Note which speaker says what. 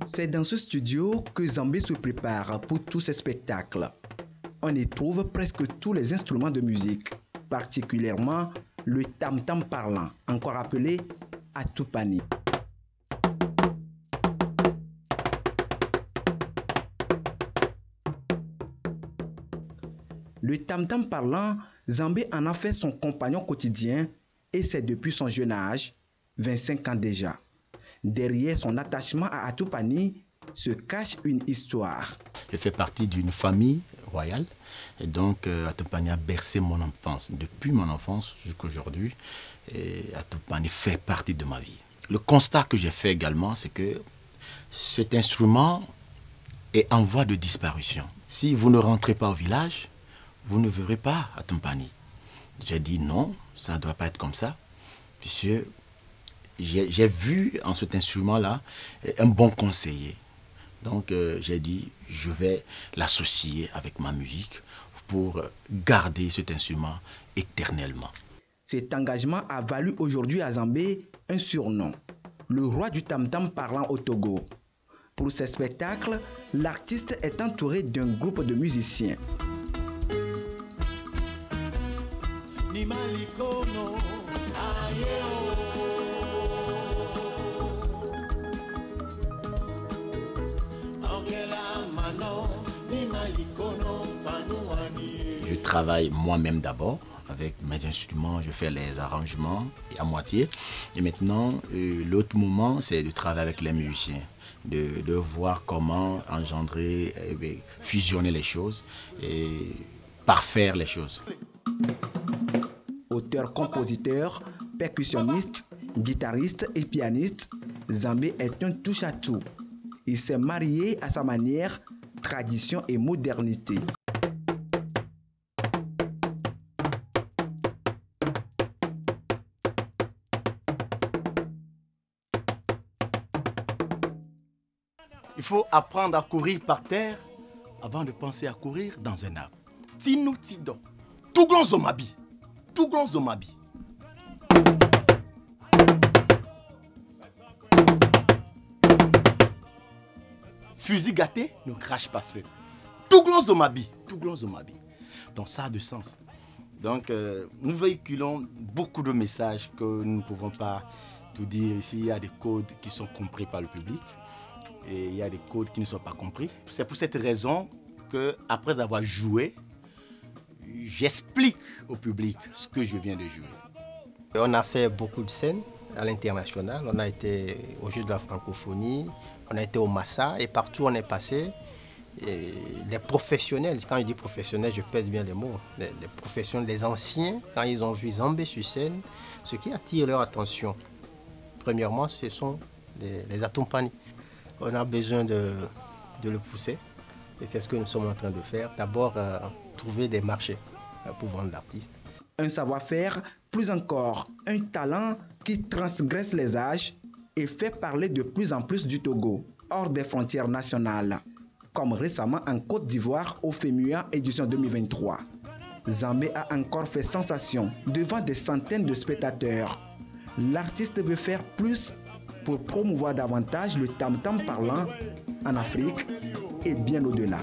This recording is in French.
Speaker 1: C'est dans ce studio que Zambé se prépare pour tous ses spectacles. On y trouve presque tous les instruments de musique, particulièrement le tam-tam parlant, encore appelé Atupani. Le tam-tam parlant, Zambé en a fait son compagnon quotidien et c'est depuis son jeune âge, 25 ans déjà. Derrière son attachement à Atupani se cache une histoire.
Speaker 2: Je fais partie d'une famille royale et donc Atupani a bercé mon enfance. Depuis mon enfance jusqu'à aujourd'hui, Atupani fait partie de ma vie. Le constat que j'ai fait également, c'est que cet instrument est en voie de disparition. Si vous ne rentrez pas au village, vous ne verrez pas Atupani. J'ai dit non, ça ne doit pas être comme ça, puisque j'ai vu en cet instrument-là un bon conseiller. Donc j'ai dit, je vais l'associer avec ma musique pour garder cet instrument éternellement.
Speaker 1: Cet engagement a valu aujourd'hui à Zambé un surnom, le roi du tam-tam parlant au Togo. Pour ces spectacles, l'artiste est entouré d'un groupe de musiciens.
Speaker 2: Je travaille moi-même d'abord avec mes instruments, je fais les arrangements à moitié. Et maintenant, l'autre moment, c'est de travailler avec les musiciens, de voir comment engendrer, fusionner les choses et parfaire les choses.
Speaker 1: Auteur-compositeur, percussionniste, guitariste et pianiste, Zambé est un touche-à-tout. Il s'est marié à sa manière, tradition et modernité.
Speaker 2: Il faut apprendre à courir par terre avant de penser à courir dans un arbre. Tinu Tido, Touglon Zomabi, Touglon Zomabi. Fusil gâté ne crache pas feu. Touglon Zomabi, Touglon Zomabi. Donc ça a du sens. Donc nous véhiculons beaucoup de messages que nous ne pouvons pas tout dire ici. Il y a des codes qui sont compris par le public et il y a des codes qui ne sont pas compris. C'est pour cette raison que, après avoir joué, j'explique au public ce que je viens de jouer.
Speaker 3: On a fait beaucoup de scènes à l'international. On a été au Jeu de la francophonie, on a été au Massa et partout on est passé. Et les professionnels, quand je dis professionnels, je pèse bien les mots, les professionnels, les anciens, quand ils ont vu Zambé sur scène, ce qui attire leur attention, premièrement, ce sont les Atupani. On a besoin de le pousser et c'est ce que nous sommes en train de faire. D'abord, trouver des marchés pour vendre l'artiste.
Speaker 1: Un savoir-faire, plus encore, un talent qui transgresse les âges et fait parler de plus en plus du Togo, hors des frontières nationales, comme récemment en Côte d'Ivoire au FEMUA édition 2023. Zambé a encore fait sensation devant des centaines de spectateurs. L'artiste veut faire plus pour promouvoir davantage le tam-tam parlant en Afrique et bien au-delà.